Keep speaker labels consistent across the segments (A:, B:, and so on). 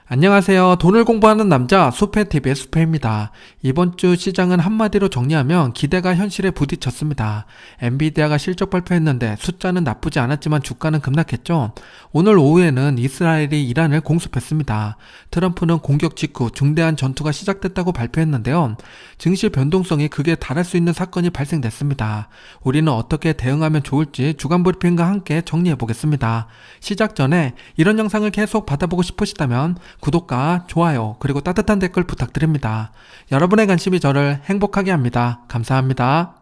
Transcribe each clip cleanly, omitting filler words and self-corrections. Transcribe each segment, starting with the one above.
A: 안녕하세요. 돈을 공부하는 남자 수페TV의 수페입니다. 이번 주 시장은 한마디로 정리하면 기대가 현실에 부딪혔습니다. 엔비디아가 실적 발표했는데 숫자는 나쁘지 않았지만 주가는 급락했죠. 오늘 오후에는 이스라엘이 이란을 공습했습니다. 트럼프는 공격 직후 중대한 전투가 시작됐다고 발표했는데요. 증시 변동성이 극에 달할 수 있는 사건이 발생됐습니다. 우리는 어떻게 대응하면 좋을지 주간 브리핑과 함께 정리해보겠습니다. 시작 전에 이런 영상을 계속 받아보고 싶으시다면 구독과 좋아요 그리고 따뜻한 댓글 부탁드립니다. 여러분의 관심이 저를 행복하게 합니다. 감사합니다.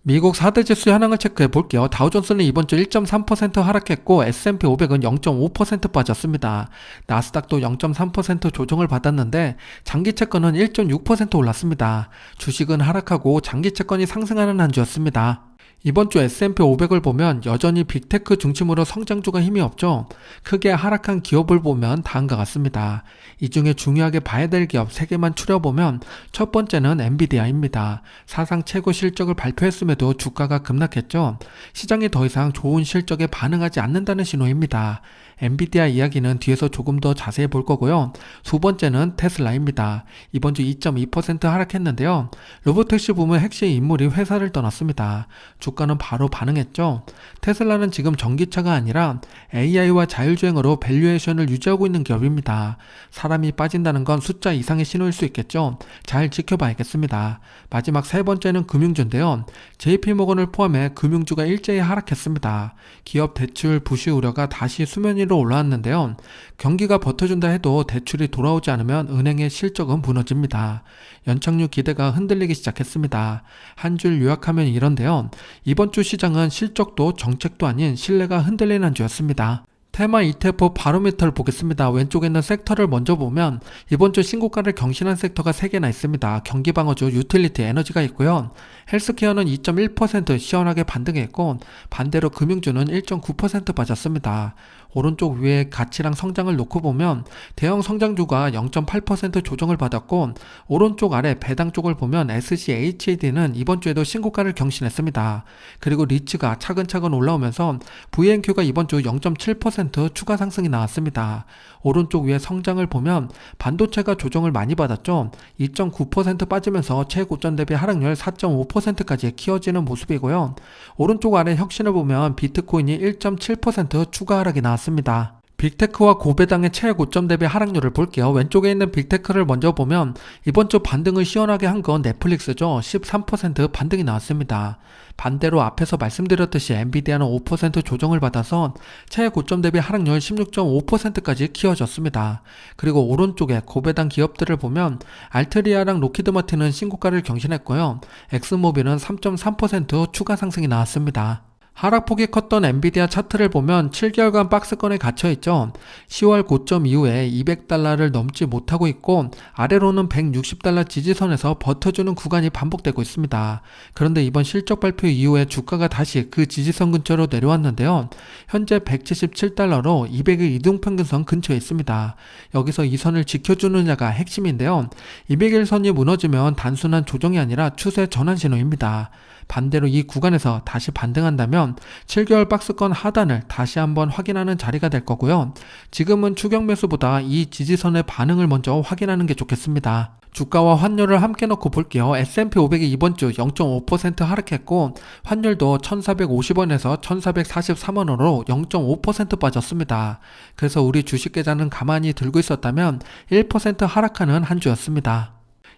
A: 미국 4대 지수 현황을 체크해 볼게요. 다우존스는 이번 주 1.3% 하락했고 S&P 500은 0.5% 빠졌습니다. 나스닥도 0.3% 조정을 받았는데 장기 채권은 1.6% 올랐습니다. 주식은 하락하고 장기 채권이 상승하는 한 주였습니다. 이번 주 S&P 500을 보면 여전히 빅테크 중심으로 성장주가 힘이 없죠. 크게 하락한 기업을 보면 다음과 같습니다. 이 중에 중요하게 봐야 될 기업 3개만 추려보면 첫 번째는 엔비디아입니다. 사상 최고 실적을 발표했음에도 주가가 급락했죠. 시장이 더 이상 좋은 실적에 반응하지 않는다는 신호입니다. 엔비디아 이야기는 뒤에서 조금 더 자세히 볼 거고요. 두 번째는 테슬라입니다. 이번 주 2.2% 하락했는데요. 로보택시 부문 핵심 인물이 회사를 떠났습니다. 주가는 바로 반응했죠. 테슬라는 지금 전기차가 아니라 AI와 자율주행으로 밸류에이션을 유지하고 있는 기업입니다. 사람이 빠진다는 건 숫자 이상의 신호일 수 있겠죠. 잘 지켜봐야겠습니다. 마지막 세 번째는 금융주인데요. JP모건을 포함해 금융주가 일제히 하락했습니다. 기업 대출 부실 우려가 다시 수면 위로 올라왔는데요. 경기가 버텨준다 해도 대출이 돌아오지 않으면 은행의 실적은 무너집니다. 연착륙 기대가 흔들리기 시작했습니다. 한 줄 요약하면 이런데요. 이번 주 시장은 실적도 정책도 아닌 신뢰가 흔들리는 한 주였습니다. 테마 ETF 바로미터를 보겠습니다. 왼쪽에 있는 섹터를 먼저 보면 이번 주 신고가를 경신한 섹터가 3개나 있습니다. 경기방어주, 유틸리티, 에너지가 있고요. 헬스케어는 2.1% 시원하게 반등했고 반대로 금융주는 1.9% 빠졌습니다. 오른쪽 위에 가치랑 성장을 놓고 보면 대형 성장주가 0.8% 조정을 받았고 오른쪽 아래 배당 쪽을 보면 SCHAD는 이번 주에도 신고가를 경신했습니다. 그리고 리츠가 차근차근 올라오면서 VNQ가 이번 주 0.7% 추가 상승이 나왔습니다. 오른쪽 위에 성장을 보면 반도체가 조정을 많이 받았죠. 2.9% 빠지면서 최고점 대비 하락률 4.5%까지 키워지는 모습이고요. 오른쪽 아래 혁신을 보면 비트코인이 1.7% 추가 하락이 나왔습니다. 빅테크와 고배당의 최고점 대비 하락률을 볼게요. 왼쪽에 있는 빅테크를 먼저 보면 이번 주 반등을 시원하게 한 건 넷플릭스죠. 13% 반등이 나왔습니다. 반대로 앞에서 말씀드렸듯이 엔비디아는 5% 조정을 받아서 최고점 대비 하락률 16.5%까지 키워졌습니다. 그리고 오른쪽에 고배당 기업들을 보면 알트리아랑 로키드마틴은 신고가를 경신했고요. 엑스모빌은 3.3% 추가 상승이 나왔습니다. 하락폭이 컸던 엔비디아 차트를 보면 7개월간 박스권에 갇혀있죠. 10월 고점 이후에 $200를 넘지 못하고 있고 아래로는 $160 지지선에서 버텨주는 구간이 반복되고 있습니다. 그런데 이번 실적 발표 이후에 주가가 다시 그 지지선 근처로 내려왔는데요. 현재 $177로 200일 이동평균선 근처에 있습니다. 여기서 이 선을 지켜주느냐가 핵심인데요. 200일 선이 무너지면 단순한 조정이 아니라 추세 전환 신호입니다. 반대로 이 구간에서 다시 반등한다면 7개월 박스권 하단을 다시 한번 확인하는 자리가 될 거고요. 지금은 추격 매수보다 이 지지선의 반응을 먼저 확인하는 게 좋겠습니다. 주가와 환율을 함께 넣고 볼게요. S&P 500이 이번 주 0.5% 하락했고 환율도 1,450원에서 1,443원으로 0.5% 빠졌습니다. 그래서 우리 주식 계좌는 가만히 들고 있었다면 1% 하락하는 한 주였습니다.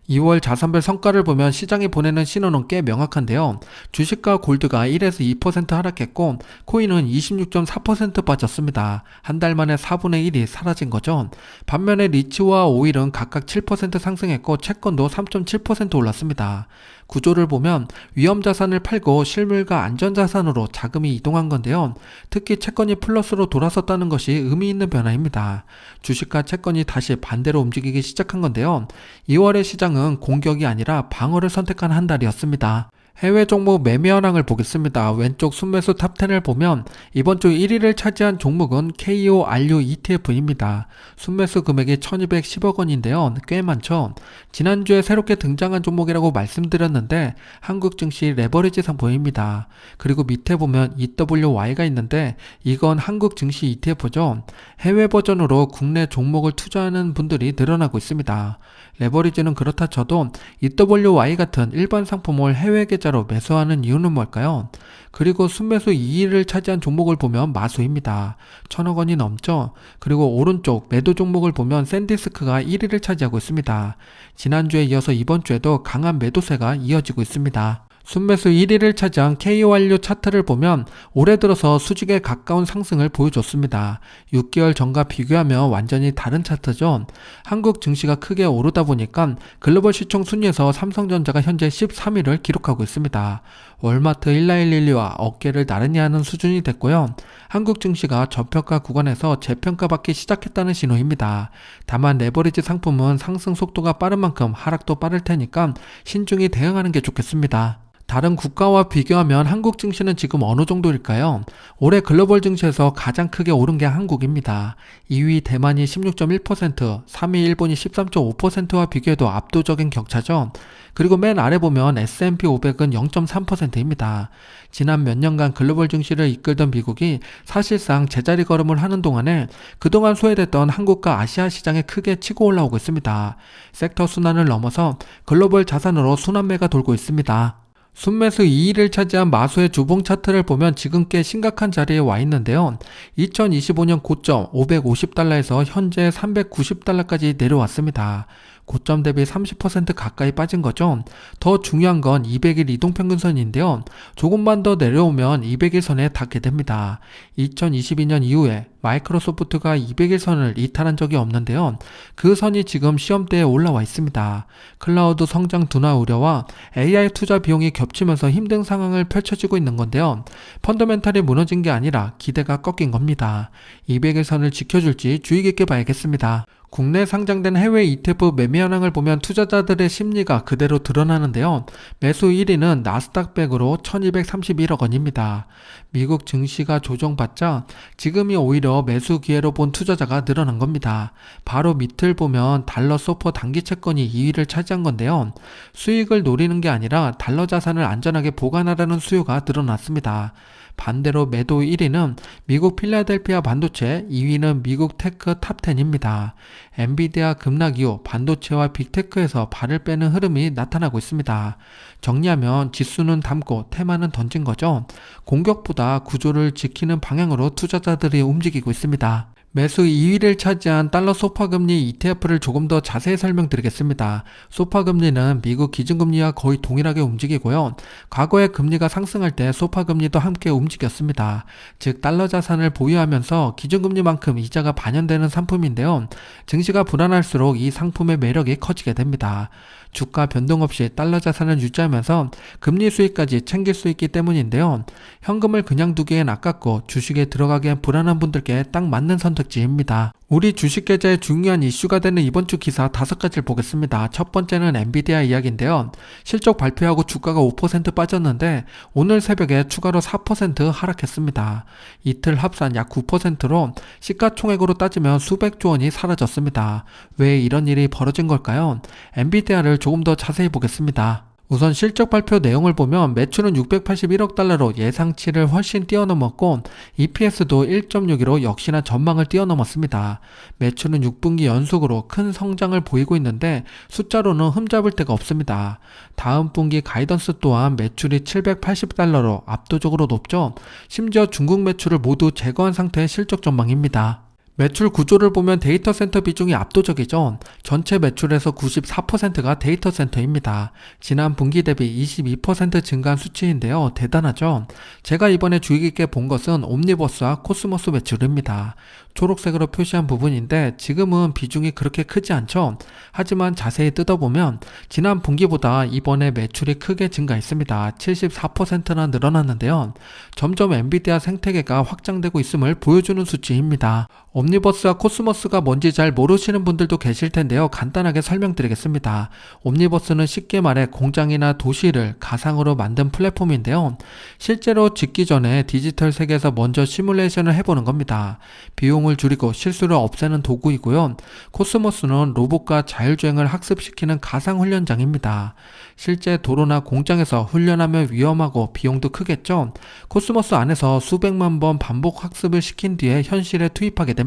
A: 2월 자산별 성과를 보면 시장이 보내는 신호는 꽤 명확한데요. 주식과 골드가 1에서 2% 하락했고 코인은 26.4% 빠졌습니다. 한 달 만에 4분의 1이 사라진 거죠. 반면에 리츠와 오일은 각각 7% 상승했고 채권도 3.7% 올랐습니다. 구조를 보면 위험자산을 팔고 실물과 안전자산으로 자금이 이동한 건데요. 특히 채권이 플러스로 돌아섰다는 것이 의미 있는 변화입니다. 주식과 채권이 다시 반대로 움직이기 시작한 건데요. 2월의 시장은 공격이 아니라 방어를 선택한 한 달이었습니다. 해외 종목 매매 현황을 보겠습니다. 왼쪽 순매수 탑10을 보면 이번 주 1위를 차지한 종목은 KORU ETF입니다. 순매수 금액이 1210억 원인데요. 꽤 많죠. 지난주에 새롭게 등장한 종목이라고 말씀드렸는데 한국 증시 레버리지 상품입니다. 그리고 밑에 보면 EWY가 있는데 이건 한국 증시 ETF죠. 해외 버전으로 국내 종목을 투자하는 분들이 늘어나고 있습니다. 레버리지는 그렇다 쳐도 EWY 같은 일반 상품을 해외 계좌로 매수하는 이유는 뭘까요? 그리고 순매수 2위를 차지한 종목을 보면 마수입니다. 1000억 원이 넘죠? 그리고 오른쪽 매도 종목을 보면 샌디스크가 1위를 차지하고 있습니다. 지난주에 이어서 이번 주에도 강한 매도세가 이어지고 있습니다. 순매수 1위를 차지한 KORU 차트를 보면 올해 들어서 수직에 가까운 상승을 보여줬습니다. 6개월 전과 비교하면 완전히 다른 차트죠. 한국 증시가 크게 오르다 보니까 글로벌 시총 순위에서 삼성전자가 현재 13위를 기록하고 있습니다. 월마트 19112와 어깨를 나란히 하는 수준이 됐고요. 한국 증시가 저평가 구간에서 재평가받기 시작했다는 신호입니다. 다만 레버리지 상품은 상승 속도가 빠른 만큼 하락도 빠를 테니까 신중히 대응하는 게 좋겠습니다. 다른 국가와 비교하면 한국 증시는 지금 어느 정도일까요? 올해 글로벌 증시에서 가장 크게 오른 게 한국입니다. 2위 대만이 16.1%, 3위 일본이 13.5%와 비교해도 압도적인 격차죠. 그리고 맨 아래 보면 S&P 500은 0.3%입니다. 지난 몇 년간 글로벌 증시를 이끌던 미국이 사실상 제자리 걸음을 하는 동안에 그동안 소외됐던 한국과 아시아 시장에 크게 치고 올라오고 있습니다. 섹터 순환을 넘어서 글로벌 자산으로 순환매가 돌고 있습니다. 순매수 2위를 차지한 마수의 주봉 차트를 보면 지금 꽤 심각한 자리에 와 있는데요. 2025년 고점 550달러에서 현재 390달러까지 내려왔습니다. 고점 대비 30% 가까이 빠진 거죠. 더 중요한 건 200일 이동평균선인데요. 조금만 더 내려오면 200일 선에 닿게 됩니다. 2022년 이후에 마이크로소프트가 200일 선을 이탈한 적이 없는데요. 그 선이 지금 시험대에 올라와 있습니다. 클라우드 성장 둔화 우려와 AI 투자 비용이 겹치면서 힘든 상황을 펼쳐지고 있는 건데요. 펀더멘탈이 무너진 게 아니라 기대가 꺾인 겁니다. 200일 선을 지켜줄지 주의 깊게 봐야겠습니다. 국내 상장된 해외 ETF 매매 현황을 보면 투자자들의 심리가 그대로 드러나는데요. 매수 1위는 나스닥100으로 1231억 원입니다. 미국 증시가 조정받자 지금이 오히려 매수 기회로 본 투자자가 늘어난 겁니다. 바로 밑을 보면 달러 소포 단기 채권이 2위를 차지한 건데요. 수익을 노리는 게 아니라 달러 자산을 안전하게 보관하라는 수요가 늘어났습니다. 반대로 매도 1위는 미국 필라델피아 반도체, 2위는 미국 테크 탑10입니다. 엔비디아 급락 이후 반도체와 빅테크에서 발을 빼는 흐름이 나타나고 있습니다. 정리하면 지수는 담고 테마는 던진 거죠. 공격보다 구조를 지키는 방향으로 투자자들이 움직이고 있습니다. 매수 2위를 차지한 달러 소파금리 ETF를 조금 더 자세히 설명드리겠습니다. 소파금리는 미국 기준금리와 거의 동일하게 움직이고요. 과거에 금리가 상승할 때 소파금리도 함께 움직였습니다. 즉 달러 자산을 보유하면서 기준금리만큼 이자가 반영되는 상품인데요. 증시가 불안할수록 이 상품의 매력이 커지게 됩니다. 주가 변동 없이 달러 자산을 유지하면서 금리 수익까지 챙길 수 있기 때문인데요. 현금을 그냥 두기엔 아깝고 주식에 들어가기엔 불안한 분들께 딱 맞는 선택지입니다. 우리 주식 계좌에 중요한 이슈가 되는 이번 주 기사 5가지를 보겠습니다. 첫 번째는 엔비디아 이야기인데요. 실적 발표하고 주가가 5% 빠졌는데 오늘 새벽에 추가로 4% 하락했습니다. 이틀 합산 약 9%로 시가총액으로 따지면 수백조 원이 사라졌습니다. 왜 이런 일이 벌어진 걸까요? 엔비디아를 조금 더 자세히 보겠습니다. 우선 실적 발표 내용을 보면 매출은 681억 달러로 예상치를 훨씬 뛰어넘었고 EPS도 1.6으로 역시나 전망을 뛰어넘었습니다. 매출은 6분기 연속으로 큰 성장을 보이고 있는데 숫자로는 흠잡을 데가 없습니다. 다음 분기 가이던스 또한 매출이 780달러로 압도적으로 높죠. 심지어 중국 매출을 모두 제거한 상태의 실적 전망입니다. 매출 구조를 보면 데이터 센터 비중이 압도적이죠. 전체 매출에서 94%가 데이터 센터입니다. 지난 분기 대비 22% 증가한 수치인데요. 대단하죠. 제가 이번에 주의 깊게 본 것은 옴니버스와 코스모스 매출입니다. 초록색으로 표시한 부분인데 지금은 비중이 그렇게 크지 않죠. 하지만 자세히 뜯어보면 지난 분기보다 이번에 매출이 크게 증가했습니다. 74%나 늘어났는데요. 점점 엔비디아 생태계가 확장되고 있음을 보여주는 수치입니다. 옴니버스와 코스모스가 뭔지 잘 모르시는 분들도 계실 텐데요. 간단하게 설명드리겠습니다. 옴니버스는 쉽게 말해 공장이나 도시를 가상으로 만든 플랫폼인데요. 실제로 짓기 전에 디지털 세계에서 먼저 시뮬레이션을 해보는 겁니다. 비용을 줄이고 실수를 없애는 도구이고요. 코스모스는 로봇과 자율주행을 학습시키는 가상훈련장입니다. 실제 도로나 공장에서 훈련하면 위험하고 비용도 크겠죠. 코스모스 안에서 수백만 번 반복 학습을 시킨 뒤에 현실에 투입하게 됩니다.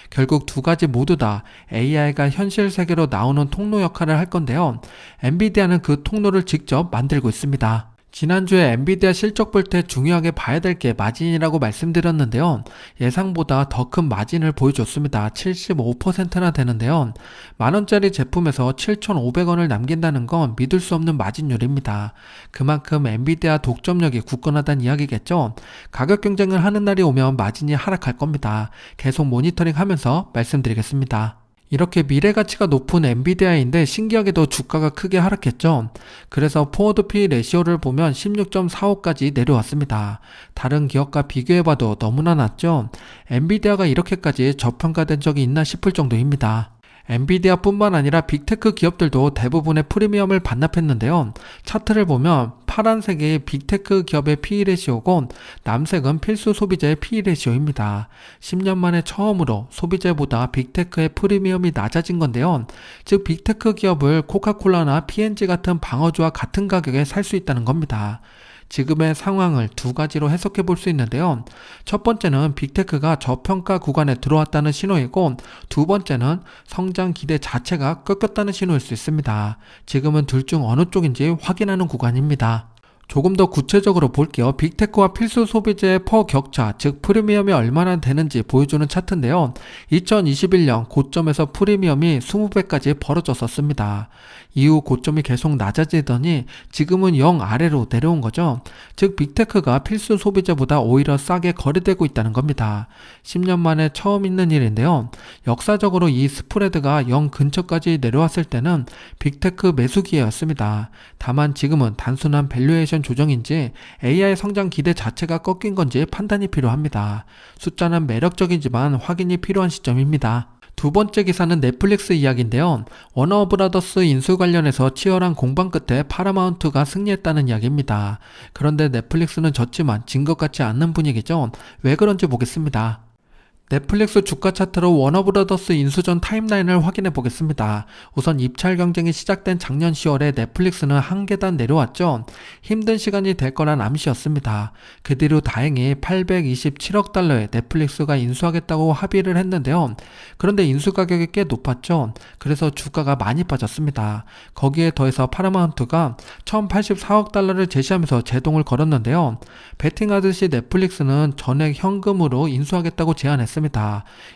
A: 결국 두 가지 모두 다 AI가 현실 세계로 나오는 통로 역할을 할 건데요. 엔비디아는 그 통로를 직접 만들고 있습니다. 지난주에 엔비디아 실적 볼 때 중요하게 봐야 될 게 마진이라고 말씀드렸는데요. 예상보다 더 큰 마진을 보여줬습니다. 75%나 되는데요. 만원짜리 제품에서 7,500원을 남긴다는 건 믿을 수 없는 마진율입니다. 그만큼 엔비디아 독점력이 굳건하다는 이야기겠죠. 가격 경쟁을 하는 날이 오면 마진이 하락할 겁니다. 계속 모니터링 하면서 말씀드리겠습니다. 이렇게 미래가치가 높은 엔비디아인데 신기하게도 주가가 크게 하락했죠. 그래서 포워드 P 레시오를 보면 16.45까지 내려왔습니다. 다른 기업과 비교해봐도 너무나 낮죠. 엔비디아가 이렇게까지 저평가된 적이 있나 싶을 정도입니다. 엔비디아 뿐만 아니라 빅테크 기업들도 대부분의 프리미엄을 반납했는데요. 차트를 보면 파란색이 빅테크 기업의 PE 레시오고 남색은 필수 소비자의 PE 레시오입니다. 10년 만에 처음으로 소비자보다 빅테크의 프리미엄이 낮아진 건데요. 즉 빅테크 기업을 코카콜라나 P&G 같은 방어주와 같은 가격에 살 수 있다는 겁니다. 지금의 상황을 두 가지로 해석해 볼 수 있는데요. 첫 번째는 빅테크가 저평가 구간에 들어왔다는 신호이고 두 번째는 성장 기대 자체가 꺾였다는 신호일 수 있습니다. 지금은 둘 중 어느 쪽인지 확인하는 구간입니다. 조금 더 구체적으로 볼게요. 빅테크와 필수 소비재의 퍼 격차, 즉 프리미엄이 얼마나 되는지 보여주는 차트인데요. 2021년 고점에서 프리미엄이 20배까지 벌어졌었습니다. 이후 고점이 계속 낮아지더니 지금은 0 아래로 내려온 거죠. 즉 빅테크가 필수 소비재보다 오히려 싸게 거래되고 있다는 겁니다. 10년 만에 처음 있는 일인데요. 역사적으로 이 스프레드가 0 근처까지 내려왔을 때는 빅테크 매수 기회였습니다. 다만 지금은 단순한 밸류에이션 조정인지 AI 성장 기대 자체가 꺾인 건지 판단이 필요합니다. 숫자는 매력적이지만 확인이 필요한 시점입니다. 두 번째 기사는 넷플릭스 이야기인데요. 워너브라더스 인수 관련해서 치열한 공방 끝에 파라마운트가 승리했다는 이야기입니다. 그런데 넷플릭스는 졌지만 진 것 같지 않는 분위기죠. 왜 그런지 보겠습니다. 넷플릭스 주가 차트로 워너브라더스 인수 전 타임라인을 확인해 보겠습니다. 우선 입찰 경쟁이 시작된 작년 10월에 넷플릭스는 한 계단 내려왔죠. 힘든 시간이 될 거란 암시였습니다. 그 뒤로 다행히 827억 달러에 넷플릭스가 인수하겠다고 합의를 했는데요. 그런데 인수 가격이 꽤 높았죠. 그래서 주가가 많이 빠졌습니다. 거기에 더해서 파라마운트가 1084억 달러를 제시하면서 제동을 걸었는데요. 베팅하듯이 넷플릭스는 전액 현금으로 인수하겠다고 제안했습니다.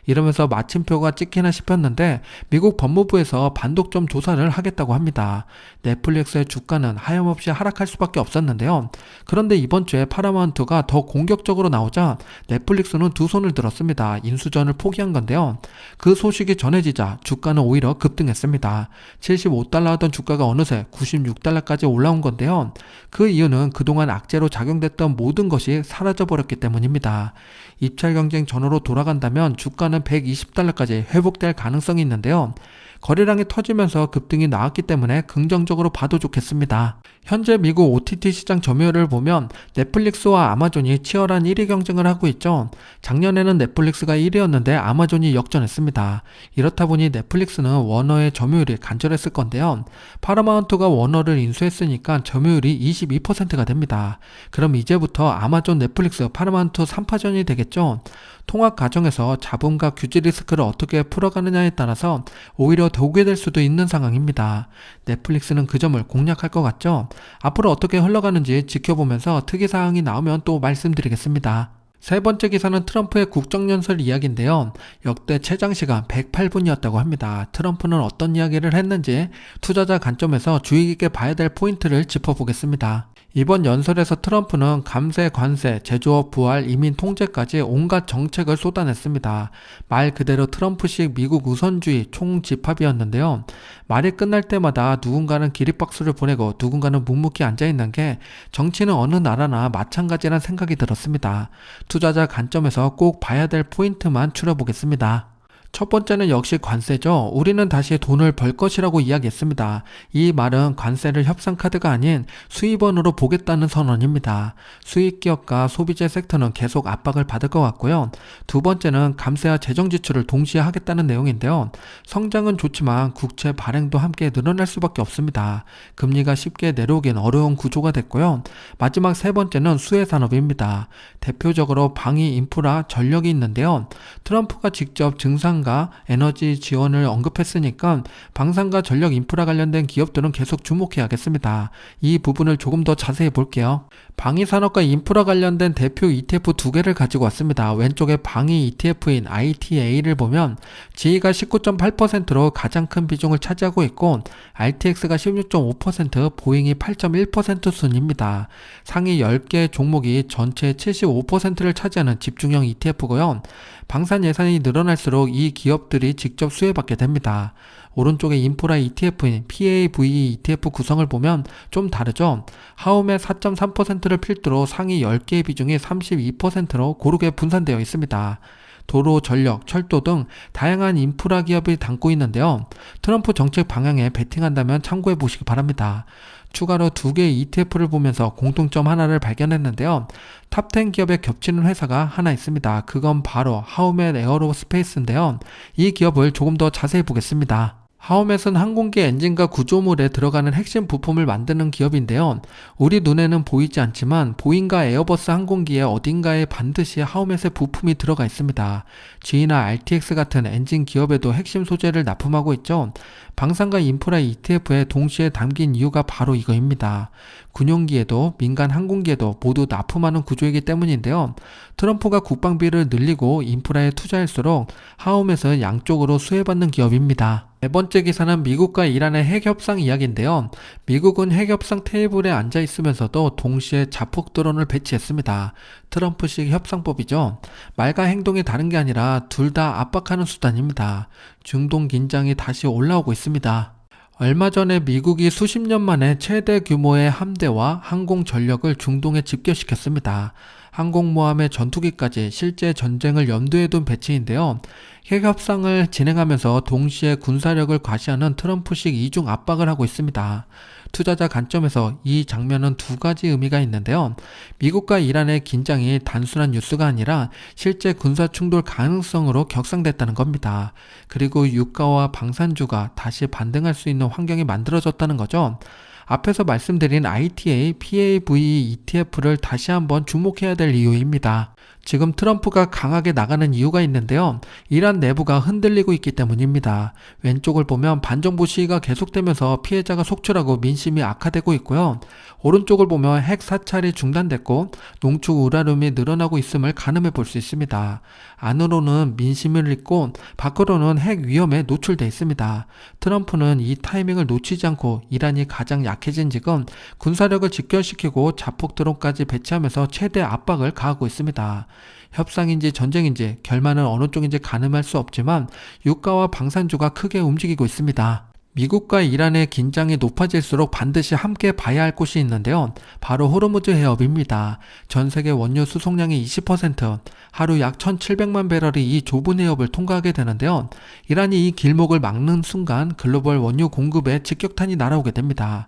A: 이러면서 마침표가 찍히나 싶었는데 미국 법무부에서 반독점 조사를 하겠다고 합니다. 넷플릭스의 주가는 하염없이 하락할 수밖에 없었는데요. 그런데 이번 주에 파라마운트가 더 공격적으로 나오자 넷플릭스는 두 손을 들었습니다. 인수전을 포기한 건데요. 그 소식이 전해지자 주가는 오히려 급등했습니다. 75달러 하던 주가가 어느새 96달러까지 올라온 건데요. 그 이유는 그동안 악재로 작용됐던 모든 것이 사라져버렸기 때문입니다. 입찰 경쟁 전후로 돌아간다면 주가는 120달러까지 회복될 가능성이 있는데요. 거래량이 터지면서 급등이 나왔기 때문에 긍정적으로 봐도 좋겠습니다. 현재 미국 OTT 시장 점유율을 보면 넷플릭스와 아마존이 치열한 1위 경쟁을 하고 있죠. 작년에는 넷플릭스가 1위였는데 아마존이 역전했습니다. 이렇다 보니 넷플릭스는 워너의 점유율이 간절했을 건데요. 파라마운트가 워너를 인수했으니까 점유율이 22%가 됩니다. 그럼 이제부터 아마존, 넷플릭스, 파라마운트 3파전이 되겠죠. 통합 과정에서 자본과 규제 리스크를 어떻게 풀어가느냐에 따라서 오히려 더 오게 될 수도 있는 상황입니다. 넷플릭스는 그 점을 공략할 것 같죠? 앞으로 어떻게 흘러가는지 지켜보면서 특이사항이 나오면 또 말씀드리겠습니다. 세 번째 기사는 트럼프의 국정연설 이야기인데요. 역대 최장시간 108분이었다고 합니다. 트럼프는 어떤 이야기를 했는지 투자자 관점에서 주의 깊게 봐야 될 포인트를 짚어보겠습니다. 이번 연설에서 트럼프는 감세, 관세, 제조업 부활, 이민 통제까지 온갖 정책을 쏟아냈습니다. 말 그대로 트럼프식 미국 우선주의 총집합이었는데요. 말이 끝날 때마다 누군가는 기립박수를 보내고 누군가는 묵묵히 앉아있는 게 정치는 어느 나라나 마찬가지란 생각이 들었습니다. 투자자 관점에서 꼭 봐야 될 포인트만 추려보겠습니다. 첫 번째는 역시 관세죠. 우리는 다시 돈을 벌 것이라고 이야기했습니다. 이 말은 관세를 협상카드가 아닌 수입원으로 보겠다는 선언입니다. 수익기업과 소비재 섹터는 계속 압박을 받을 것 같고요. 두 번째는 감세와 재정 지출을 동시에 하겠다는 내용인데요. 성장은 좋지만 국채 발행도 함께 늘어날 수밖에 없습니다. 금리가 쉽게 내려오긴 어려운 구조가 됐고요. 마지막 세 번째는 수혜산업입니다. 대표적으로 방위 인프라 전력이 있는데요. 트럼프가 직접 증상과 에너지 지원을 언급했으니까 방산과 전력 인프라 관련된 기업들은 계속 주목해야겠습니다. 이 부분을 조금 더 자세히 볼게요. 방위산업과 인프라 관련된 대표 ETF 두 개를 가지고 왔습니다. 왼쪽에 방위 ETF인 ITA를 보면 GE가 19.8%로 가장 큰 비중을 차지하고 있고 RTX가 16.5%, 보잉이 8.1% 순입니다. 상위 10개 종목이 전체의 75%를 차지하는 집중형 ETF고요. 방산 예산이 늘어날수록 이 기업들이 직접 수혜받게 됩니다. 오른쪽에 인프라 ETF인 PAVE ETF 구성을 보면 좀 다르죠. 하움의 4.3%를 필두로 상위 10개의 비중이 32%로 고르게 분산되어 있습니다. 도로, 전력, 철도 등 다양한 인프라 기업이 담고 있는데요. 트럼프 정책 방향에 베팅한다면 참고해 보시기 바랍니다. 추가로 두 개의 ETF를 보면서 공통점 하나를 발견했는데요. 탑10 기업에 겹치는 회사가 하나 있습니다. 그건 바로 하우멧 에어로스페이스인데요. 이 기업을 조금 더 자세히 보겠습니다. 하우멧은 항공기 엔진과 구조물에 들어가는 핵심 부품을 만드는 기업인데요. 우리 눈에는 보이지 않지만 보잉과 에어버스 항공기의 어딘가에 반드시 하우멧의 부품이 들어가 있습니다. GE나 RTX 같은 엔진 기업에도 핵심 소재를 납품하고 있죠. 방산과 인프라 ETF에 동시에 담긴 이유가 바로 이거입니다. 군용기에도 민간 항공기에도 모두 납품하는 구조이기 때문인데요. 트럼프가 국방비를 늘리고 인프라에 투자할수록 하우멧은 양쪽으로 수혜받는 기업입니다. 네 번째 기사는 미국과 이란의 핵협상 이야기인데요. 미국은 핵협상 테이블에 앉아 있으면서도 동시에 자폭 드론을 배치했습니다. 트럼프식 협상법이죠. 말과 행동이 다른 게 아니라 둘 다 압박하는 수단입니다. 중동 긴장이 다시 올라오고 있습니다. 얼마 전에 미국이 수십 년 만에 최대 규모의 함대와 항공 전력을 중동에 집결시켰습니다. 항공모함의 전투기까지 실제 전쟁을 염두에 둔 배치인데요. 핵협상을 진행하면서 동시에 군사력을 과시하는 트럼프식 이중 압박을 하고 있습니다. 투자자 관점에서 이 장면은 두 가지 의미가 있는데요. 미국과 이란의 긴장이 단순한 뉴스가 아니라 실제 군사 충돌 가능성으로 격상됐다는 겁니다. 그리고 유가와 방산주가 다시 반등할 수 있는 환경이 만들어졌다는 거죠. 앞에서 말씀드린 ITA, PAVE ETF를 다시 한번 주목해야 될 이유입니다. 지금 트럼프가 강하게 나가는 이유가 있는데요. 이란 내부가 흔들리고 있기 때문입니다. 왼쪽을 보면 반정부 시위가 계속되면서 피해자가 속출하고 민심이 악화되고 있고요. 오른쪽을 보면 핵 사찰이 중단됐고 농축 우라늄이 늘어나고 있음을 가늠해 볼 수 있습니다. 안으로는 민심을 잇고 밖으로는 핵 위험에 노출돼 있습니다. 트럼프는 이 타이밍을 놓치지 않고 이란이 가장 약해진 지금 군사력을 직결시키고 자폭 드론까지 배치하면서 최대 압박을 가하고 있습니다. 협상인지 전쟁인지 결말은 어느 쪽인지 가늠할 수 없지만 유가와 방산주가 크게 움직이고 있습니다. 미국과 이란의 긴장이 높아질수록 반드시 함께 봐야 할 곳이 있는데요. 바로 호르무즈 해협입니다. 전 세계 원유 수송량의 20%, 하루 약 1,700만 배럴이 이 좁은 해협을 통과하게 되는데요. 이란이 이 길목을 막는 순간 글로벌 원유 공급에 직격탄이 날아오게 됩니다.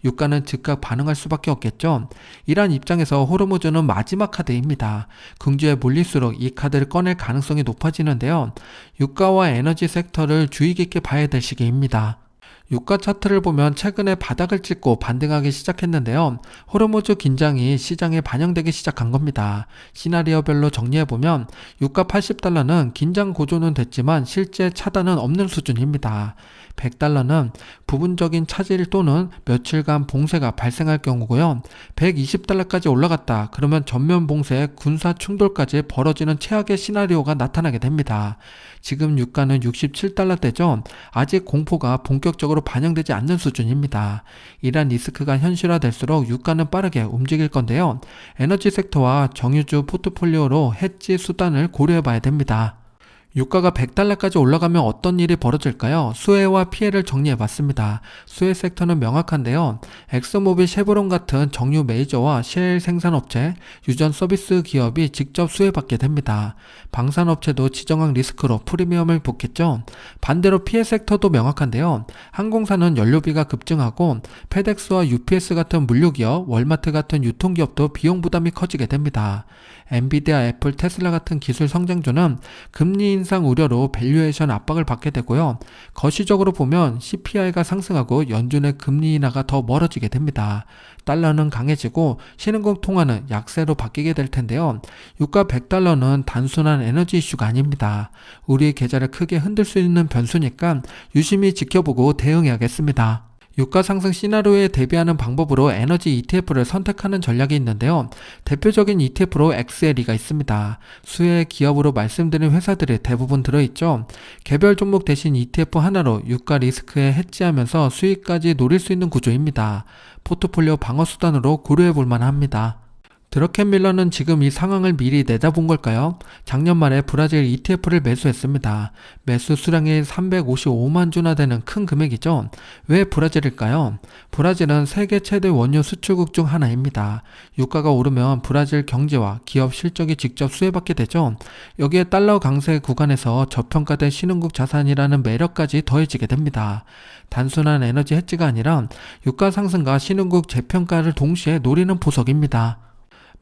A: 유가는 즉각 반응할 수밖에 없겠죠. 이란 입장에서 호르무즈는 마지막 카드입니다. 궁지에 몰릴수록 이 카드를 꺼낼 가능성이 높아지는데요. 유가와 에너지 섹터를 주의 깊게 봐야 될 시기입니다. 유가 차트를 보면 최근에 바닥을 찍고 반등하기 시작했는데요. 호르무즈 긴장이 시장에 반영되기 시작한 겁니다. 시나리오별로 정리해보면 유가 80달러는 긴장 고조는 됐지만 실제 차단은 없는 수준입니다. 100달러는 부분적인 차질 또는 며칠간 봉쇄가 발생할 경우고요. 120달러까지 올라갔다. 그러면 전면 봉쇄, 군사 충돌까지 벌어지는 최악의 시나리오가 나타나게 됩니다. 지금 유가는 67달러대죠. 아직 공포가 본격적으로 제대로 반영되지 않는 수준입니다. 이러한 리스크가 현실화될수록 유가는 빠르게 움직일 건데요. 에너지 섹터와 정유주 포트폴리오로 해지 수단을 고려해봐야 됩니다. 유가가 $100까지 올라가면 어떤 일이 벌어질까요? 수혜와 피해를 정리해봤습니다. 수혜 섹터는 명확한데요. 엑스모빌, 쉐보론 같은 정유 메이저와 셰일 생산업체, 유전 서비스 기업이 직접 수혜받게 됩니다. 방산업체도 지정학 리스크로 프리미엄을 붙겠죠. 반대로 피해 섹터도 명확한데요. 항공사는 연료비가 급증하고 페덱스와 UPS 같은 물류기업, 월마트 같은 유통기업도 비용 부담이 커지게 됩니다. 엔비디아, 애플, 테슬라 같은 기술 성장주는 금리 인상 우려로 밸류에이션 압박을 받게 되고요. 거시적으로 보면 CPI가 상승하고 연준의 금리 인하가 더 멀어지게 됩니다. 달러는 강해지고 신흥국 통화는 약세로 바뀌게 될 텐데요. 유가 $100는 단순한 에너지 이슈가 아닙니다. 우리의 계좌를 크게 흔들 수 있는 변수니까 유심히 지켜보고 대응해야겠습니다. 유가 상승 시나리오에 대비하는 방법으로 에너지 ETF를 선택하는 전략이 있는데요. 대표적인 ETF로 XLE가 있습니다. 수혜 기업으로 말씀드린 회사들이 대부분 들어있죠. 개별 종목 대신 ETF 하나로 유가 리스크에 해지하면서 수익까지 노릴 수 있는 구조입니다. 포트폴리오 방어 수단으로 고려해 볼 만합니다. 드러켄밀러는 지금 이 상황을 미리 내다본 걸까요? 작년 말에 브라질 ETF를 매수했습니다. 매수 수량이 355만 주나 되는 큰 금액이죠. 왜 브라질일까요? 브라질은 세계 최대 원유 수출국 중 하나입니다. 유가가 오르면 브라질 경제와 기업 실적이 직접 수혜받게 되죠. 여기에 달러 강세 구간에서 저평가된 신흥국 자산이라는 매력까지 더해지게 됩니다. 단순한 에너지 해지가 아니라 유가 상승과 신흥국 재평가를 동시에 노리는 보석입니다.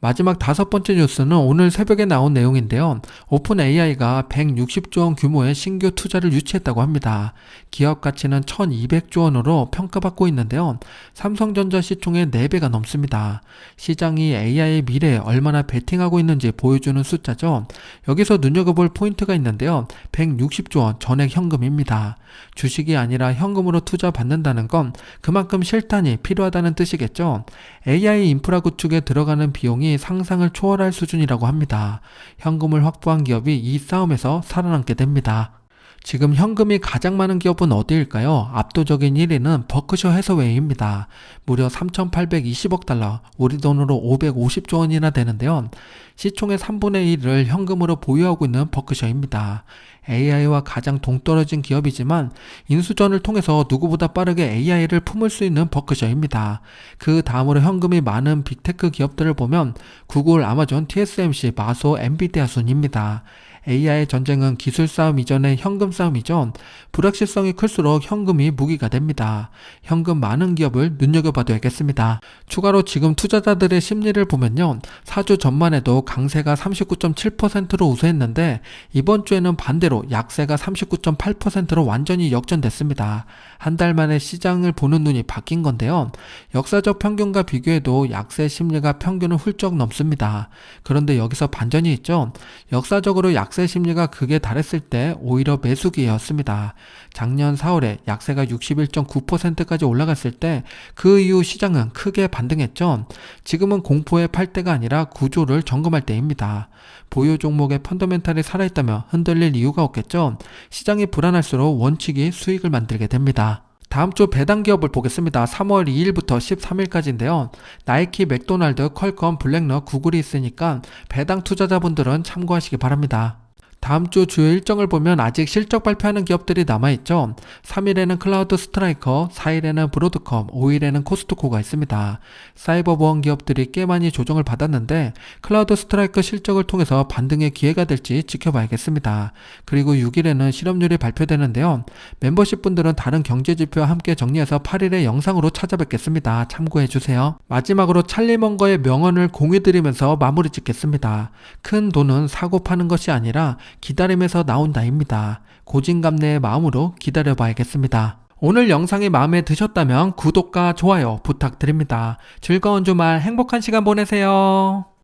A: 마지막 5번째 뉴스는 오늘 새벽에 나온 내용인데요. 오픈 AI가 160조 원 규모의 신규 투자를 유치했다고 합니다. 기업 가치는 1200조 원으로 평가받고 있는데요. 삼성전자 시총의 4배가 넘습니다. 시장이 AI의 미래에 얼마나 베팅하고 있는지 보여주는 숫자죠. 여기서 눈여겨볼 포인트가 있는데요. 160조 원 전액 현금입니다. 주식이 아니라 현금으로 투자 받는다는 건 그만큼 실탄이 필요하다는 뜻이겠죠. AI 인프라 구축에 들어가는 비용이 상상을 초월할 수준이라고 합니다. 현금을 확보한 기업이 이 싸움에서 살아남게 됩니다. 지금 현금이 가장 많은 기업은 어디일까요? 압도적인 1위는 버크셔 해서웨이입니다. 무려 3,820억 달러, 우리 돈으로 550조 원이나 되는데요. 시총의 3분의 1을 현금으로 보유하고 있는 버크셔입니다. AI와 가장 동떨어진 기업이지만 인수전을 통해서 누구보다 빠르게 AI를 품을 수 있는 버크셔입니다. 그 다음으로 현금이 많은 빅테크 기업들을 보면 구글, 아마존, TSMC, 마소, 엔비디아 순입니다. AI 전쟁은 기술 싸움 이전의 현금 싸움이죠. 불확실성이 클수록 현금이 무기가 됩니다. 현금 많은 기업을 눈여겨봐야겠습니다. 추가로 지금 투자자들의 심리를 보면요. 4주 전만 해도 강세가 39.7%로 우세했는데 이번 주에는 반대로 약세가 39.8%로 완전히 역전됐습니다. 한 달 만에 시장을 보는 눈이 바뀐 건데요. 역사적 평균과 비교해도 약세 심리가 평균을 훌쩍 넘습니다. 그런데 여기서 반전이 있죠. 역사적으로 약세 심리가 극에 달했을 때 오히려 매수기였습니다. 작년 4월에 약세가 61.9%까지 올라갔을 때 그 이후 시장은 크게 반등했죠. 지금은 공포에 팔 때가 아니라 구조를 점검할 때입니다. 보유 종목의 펀더멘탈이 살아있다면 흔들릴 이유가 없겠죠. 시장이 불안할수록 원칙이 수익을 만들게 됩니다. 다음 주 배당 기업을 보겠습니다. 3월 2일부터 13일까지인데요. 나이키, 맥도날드, 퀄컴, 블랙넛, 구글이 있으니까 배당 투자자분들은 참고하시기 바랍니다. 다음 주 주요 일정을 보면 아직 실적 발표하는 기업들이 남아있죠. 3일에는 클라우드 스트라이커, 4일에는 브로드컴, 5일에는 코스트코가 있습니다. 사이버 보안 기업들이 꽤 많이 조정을 받았는데 클라우드 스트라이커 실적을 통해서 반등의 기회가 될지 지켜봐야겠습니다. 그리고 6일에는 실업률이 발표되는데요. 멤버십 분들은 다른 경제지표와 함께 정리해서 8일에 영상으로 찾아뵙겠습니다. 참고해주세요. 마지막으로 찰리 먼거의 명언을 공유드리면서 마무리 짓겠습니다. 큰 돈은 사고 파는 것이 아니라 기다림에서 나온다입니다. 고진감래의 마음으로 기다려봐야겠습니다. 오늘 영상이 마음에 드셨다면 구독과 좋아요 부탁드립니다. 즐거운 주말 행복한 시간 보내세요.